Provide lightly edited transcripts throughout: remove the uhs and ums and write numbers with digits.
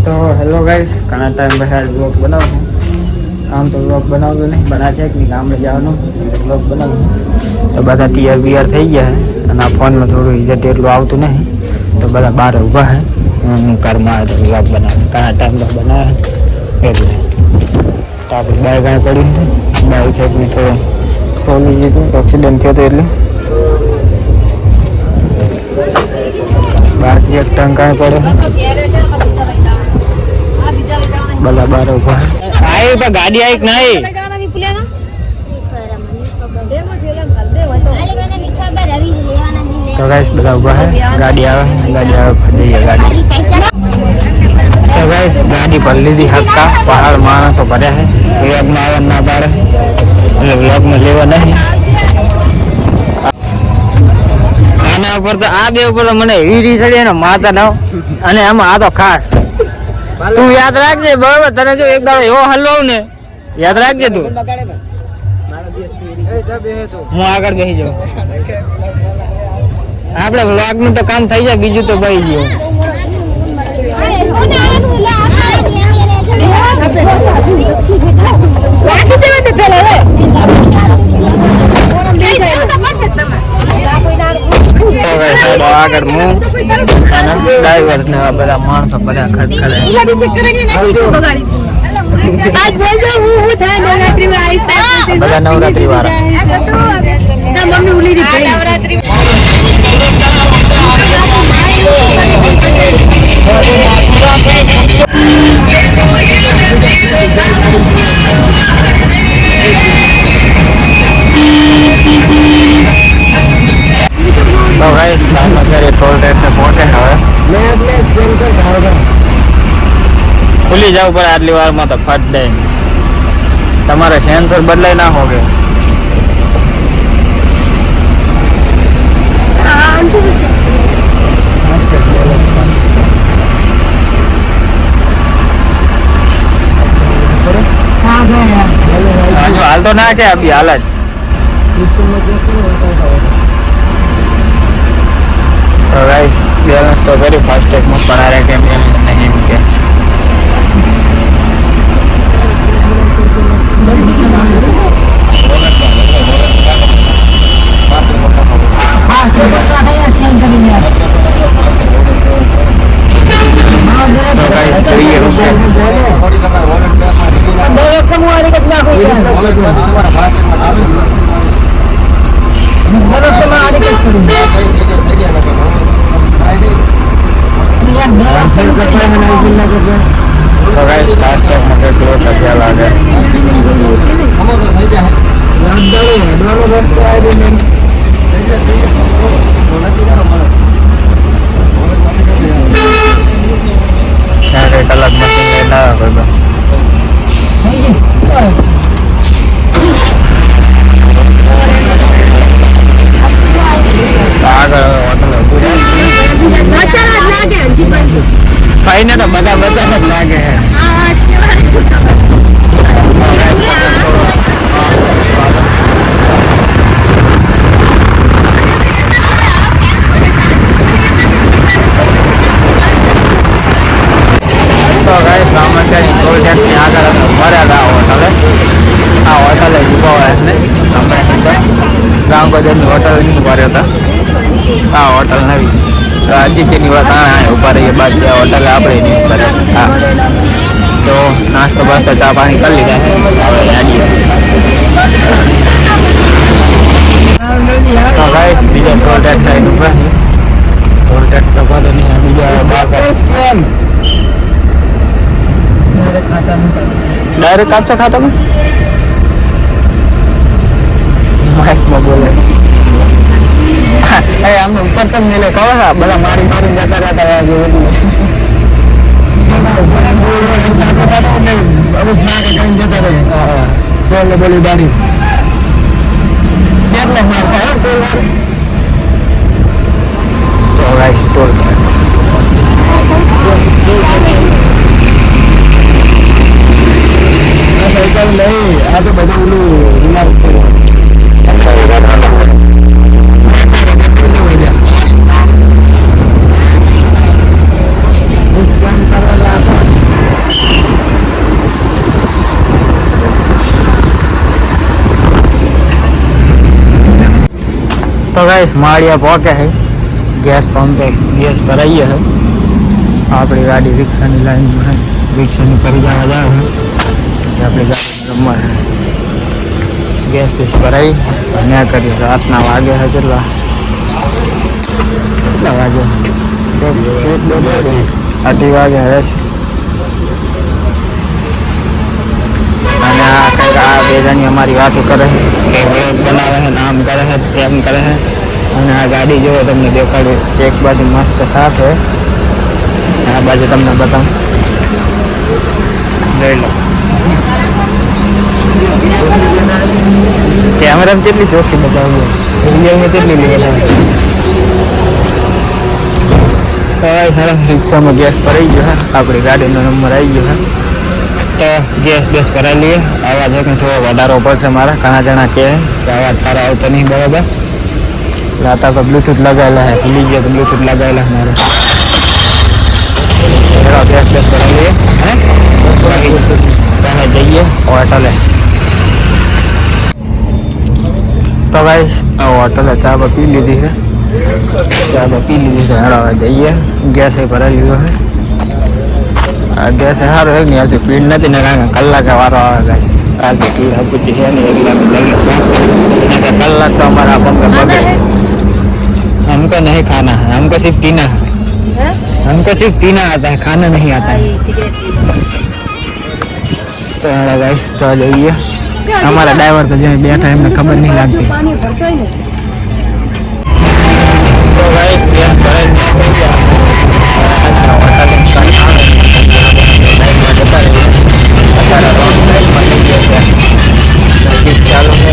तो hello guys घना time बाद ब्लॉग बनाવું આમ તો ब्लॉग બનાવતો નહીં બના છે કે ગામડે જવાનું ब्लॉग બનાવું તો બધા તૈયાર બિયાર થઈ ગયા છે અને આ ફોનમાં થોડું રિઝલ્ટ એટલું આવતું નહીં તો બધા બહાર ઊભા છે હું ઘરમાં તો ब्लॉग બનાવું ઘણા ટાઈમ બાદ બનાવે એટલે તો આપણે બાય ગાય પડી બાય ખેતની થોડું ખોલી દીધું એક્સિડન્ટ થયો હતો એટલે બારથી એક ટંકાય પડે બધા બાર ઉભા आई तो गाड़ी आई नहीं तो गाइस બધા ઉભા है गाड़ी આવે ફરીએ गाड़ी तो गाइस गाड़ी पर લીધી હક્કા પહાડ માણસો ભર્યા है વ્લોગ માં આવે ના પાડે એટલે વ્લોગ માં લેવા નહીં આના ઉપર તો આ બે ઉપર મને હીરી ચડી ને માતા ના અને આમાં આ તો ખાસ तू याद रखजे बराबर तने जो एक दाड़ो एवो हलवा ने याद रखजे तू હું આગળ બેસી જાઉં આપણે વ્લોગ નું તો કામ થઈ જાય બીજું તો ભાઈ ગયો આગળ હું ડ્રાઈવર ને બધા માણસો બધા ખડખડે બધા નવરાત્રી तो गाइस सामने टोल टैक्स से पहुंचे હવે खुली जाओ पर आटली वार में तो फट दे તમારે સેન્સર બદલાઈ ના હોગે हाल तो ना क्या अभी हाल तो गाइस बैलेंस तो करी फास्टैग में बना रहे के बैलेंस नहीं के तो गाइस चाहिए रुपये तो गाइस फास्टैग में किलो टका लागे अलग मशीन लेना होगा फाइने तो बता लागे है तो गाइस सामने टोल टैक्स में आकर भरा था होटल आ होटल ऊभो है गाँव को दिन होटल नहीं भरे था आ होटल नहीं आदित्यनी बात ऊपर रही बात होटल आप नहीं भरे हाँ तो नाश्ता वास्ता चा पानी कर लीधा है तो गाइस बीजा टोल टैक्स आई ऊपर टोल टैक्स तो पता नहीं है बीजा डायरेक्ट आपसे खाता में माइक में बोले हम ऊपर तक मिले कहो था बड़ा मारी मारी जाता रहता है बोले बोली दाढ़ी चेक मारता है तो गाइस टोल टैक्स नहीं आ तो बड़ा उलू रिला तो गाइस माड़िया पहुंचे है गैस पंप पे गैस भराइए है अपनी गाड़ी रिक्शा लाइन में है रिक्शा फरी जावा जाए है अपनी गाड़ी नंबर है गैस बेस भराई क्या करिए रातना वागे है चला वागे 8 वागे है બે જણી અમારી વાતો કરે કે વ્લોગ બનાવે છે નામ કરે છે તેમ કરે છે અને આ ગાડી જોવો તમને દેખાડું એક બાજુ મસ્ત સાફ છે આ બાજુ તમને બતાવું જોઈ લો કેમેરામાં કેટલી ચોખ્ખી બતાવું વિડીયોમાં કેટલી લીધેલા તો સરસ રિક્ષામાં ગેસ ભરાઈ ગયો છે આપણી ગાડીનો નંબર આવી ગયો છે तो गैस बेस भरा लिए आवाज है कि थोड़ा वधारो पड़े मारा घना जना कहे कि आवाज तारा आवतो नहीं बराबर लाता तो ब्लूटूथ लगाएला है भूली गया तो ब्लूटूथ लगाएला मारे गैस बेस भरा लिए हैं जाइए होटल है तो भाई होटल है चाय पी लीधी है चाय पी लीधी है जाइए गैस भरा लियो है गैस सारो है नहीं आज भीड़ नहीं ना कलाक वारो आवे गाइस आज भीड़ है कुछ है नहीं कलाक तो हमारा अपन का बगे हमको नहीं खाना है हमको सिर्फ पीना है हमको सिर्फ पीना आता है खाना नहीं आता है तो गाइस तो जाइए हमारा ड्राइवर तो जो बैठा है हमें खबर नहीं लगती तो गाइस गैस भराई हो गया चालू है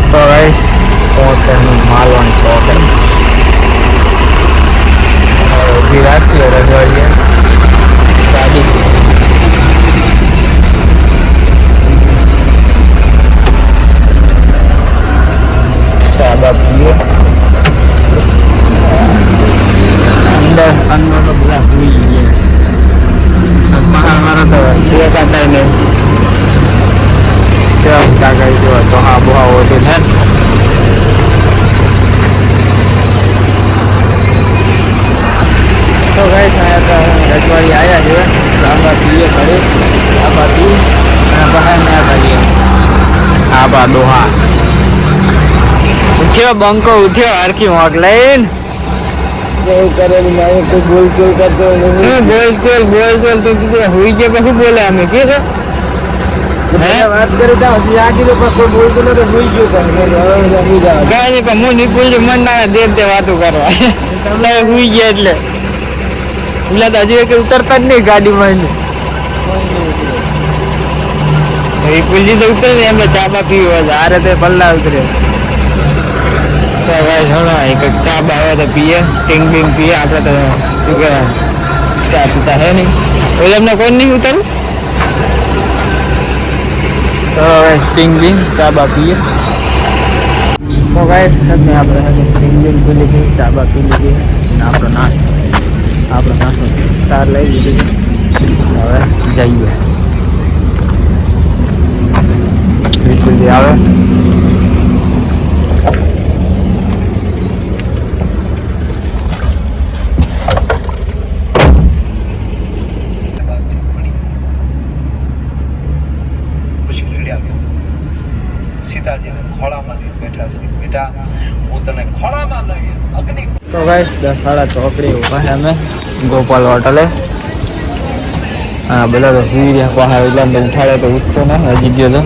तो गाइस मालवन चौक है और विराट की रजवाड़ी है गाड़ी चाबा पिए अंदर अंदर तो बुरा हुई है बाहर हमारा तो ठीक आता है नहीं चल जाकर जो तो हाँ बुआ होते हैं तो गए रजवाड़ी आया जो है चाबा पिए खड़े चाबा पी बाहर ना करिए आबा दोहा उठ्यो बंको उठ्यो हरकी मोकलाइन करे तो बोल चोल करते बोल चोल तो हुई के कसु बोले हमें के बात करी था आगे तो कोई बोलते ना तो भूल क्यों गाय का मुंह निकल जो मन ना देव दे बातों करवा हुई गया એટલે એટલે તો હજી કે ઉતરતા જ નહીં ગાડી માં એ પુલજી તો ઉતરે ને એમને ચાબા પીવા આરે તે પલ્લા ઉતરે તો ભાઈ ઘણો એક ચાબા આવે તો પીએ સ્ટિંગ બિંગ પીએ આપણે તો શું કે ચા પીતા હે નહીં ઓલે એમને કોણ નહીં ઉતરું तो स्टिंग भी चाबा पिए तो गाइस सब में आप स्टिंग भी पी लीजिए चाबा पी लीजिए आप नाश्तो स्टार लई लीजिए હવે જઈએ बिल्कुल जी आवे तो गाइस 10:30 ચોકડી ઉભા છે અમે ગોપાલ હોટલે બધા તો સુઈ રહ્યા પહાડ એટલે ઉઠાડે તો ઉઠતો ને હજી ગયો તો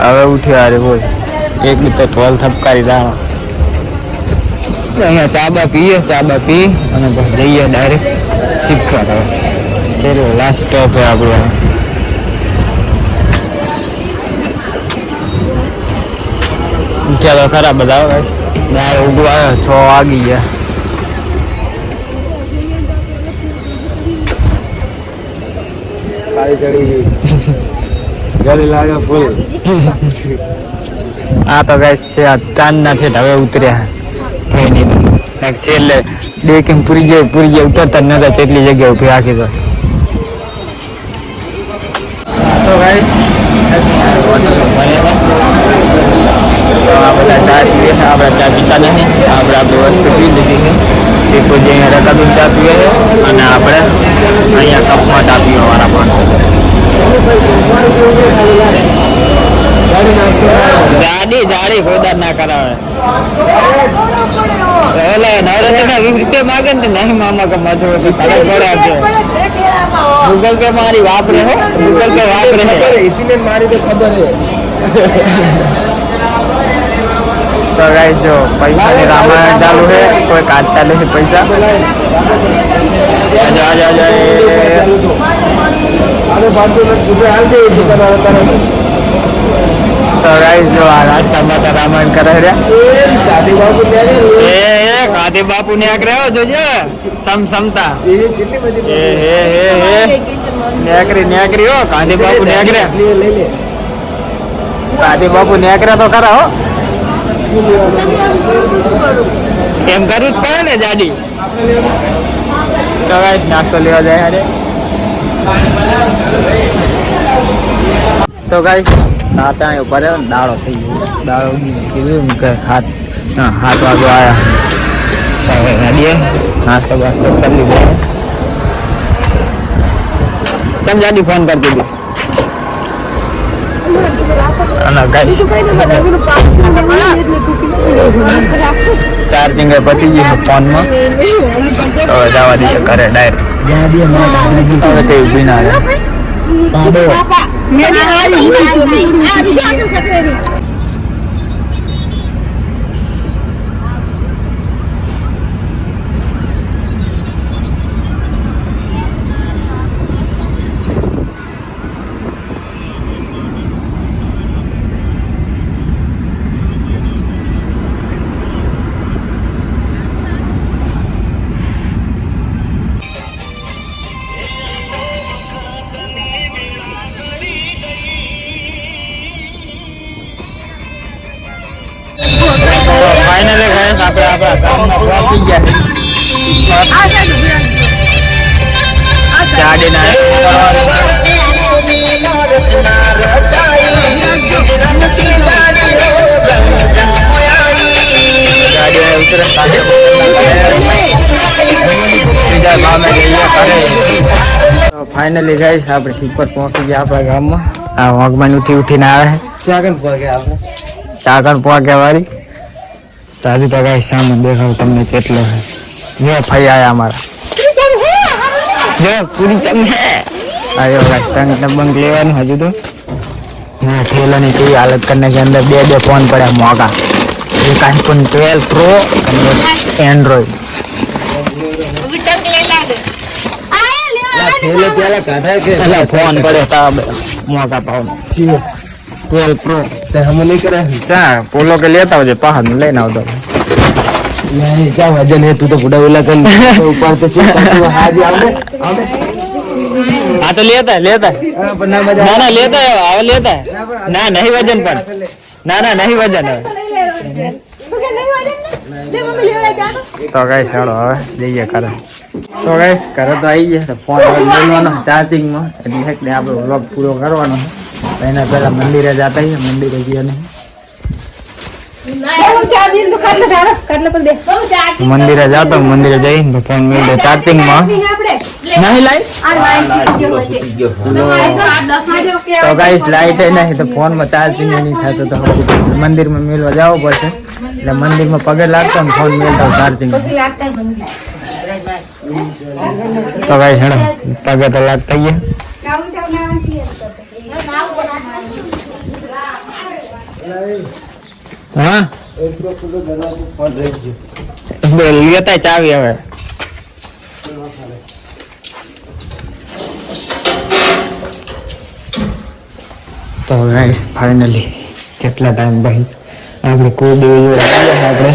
હવે ઉઠ્યો અરે બોલ એક તો થોલ થપકારી દાણો અહીંયા ચાબા પી અને જઈએ ડાયરેક્ટ શીખવા હવે ચલો લાસ્ટ સ્ટોપ છે આપણો ઉઠ્યા તો ખરા બધા ભાઈ ઊંઘું આવ્યો 6 વાગી ગયા. આ તો ગાઈસ છે ચાંદના છે હવે ઉતર્યા છેલ્લે ડેકિંગ પૂરી ગયા ઉતરતા નતા કેટલી જગ્યા ઉભી રાખી તો ગાઈસ બધા ચા પીએ આપણે ચા પીતા નથી આપણે આપણી વસ્તુ પી લીધી છે ટીપુ જે અહીંયા રકાબીન ચા પીએ છે અને આપણે અહીંયા કપમાં ચા પીવા વાળા પણ જાડી ખોદાર ના કરાવે એટલે નવરાત્રી 20 રૂપિયા માગે ને નહીં મામા કે મજો ગૂગલ પે મારી વાપરે હે ગૂગલ પે વાપરે ઇતને મારી તો ખબર હે તો ગાઈસ જો પૈસા ની રામાયણ ચાલુ है कोई काटता नहीं पैसा तो गाइस जो आ रास्ता में रामायण करे गांधी बापू ने आग्रह जो समता न्याकरी हो गांधी बापू ने आग्रह तो करा हो એમ કરવું જ પડે ને જાડી તો ગાઈસ નાસ્તો લેવા જાય અરે તો ગાઈસ નાતા ઉપર દાળો થઈ ગયો દાળો કીધું કે હાથ વાગો આવ્યા રેડી નાસ્તો વાસ્તો કરી લીધો કેમ જાડી ફોન કરતી હતી અને ગાઈસ ચાર્જિંગ પતી ગયું ફોન માં તો જવા દઈએ ઘરે ડાયરેક્ટ હવે છે ઉભી ના फाइनली गाइस આપણે આપણા ગામમાં પહોંચી ગયા ગાડીના ફાઇનલી ગાઈસ આપણે સિપર પહોંચી ગયા આપણા ગામમાં આ વાગમાં ઉઠીને આવે ચાકણ પહોંચ્યા વાળી તો હજી તો કઈ સામાન દેખાવ તમને કેટલો છે જો ફઈ આયા અમારા જો પૂરી ચમે આયો ગાઈસ તંગ બંક લેવાનું હજુ તો ના ઠેલાની કેવી હાલત કરને કે અંદર બે ફોન પડ્યા મોગા એક આઈફોન 12 પ્રો અને એન્ડ્રોઇડ ઠેલે પેલા કાઢા કે ફોન પડ્યો તા મોગા પાવ 12 प्रो ते हम नहीं करे चा पोलो के लेता हो जे पहाड़ में लेना हो तो नहीं क्या वजन है तू तो बुढ़ा वाला कर ऊपर से चिपका तू हाजी आवे हां तो लेता है ना ना लेता है आवे लेता है ना नहीं वजन पर ना नहीं वजन है तो गाइस चलो હવે જઈએ કરે તો ગાઈસ કરે તો આવી ગયા તો ફોન લેવાનો ચાર્જિંગ માં એટલે આપણે વ્લોગ પૂરો કરવાનો છે पहले पहला मंदिर जाता है मंदिर गया नहीं मंदिर जाता हूँ मंदिर जाए तो फोन में चार्जिंग में नहीं लाइट तो गाइस लाइट है नहीं तो फोन में चार्जिंग नहीं था तो मंदिर में मिलवा जाओ बस मंदिर में पगे लागता हूँ फोन मिलता हूँ चार्जिंग तो गाइस है पगे तो लगता ही है हाँ लेता है चाबी હવે તો ગાઈસ ફાઇનલી કેટલા ટાઈમ ભાઈ આપણે કુળદેવી જોડે આવી ગયા આપણે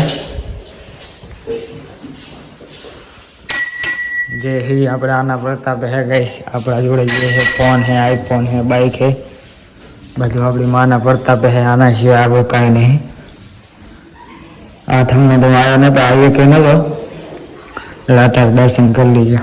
જે ही આપણે આના પ્રતાપે હે ગાઈસ આપણા જોડે જે હે ફોન હે આઈફોન હે બાઈક હે બધું આપણી માના પ્રતાપે હે આના સિવાય આગળ કાંઈ નહીં આ તમને તો આવ્યો નતો આવ્યો કે નતો એટલે અત્યારે દર્શન કરી લીજો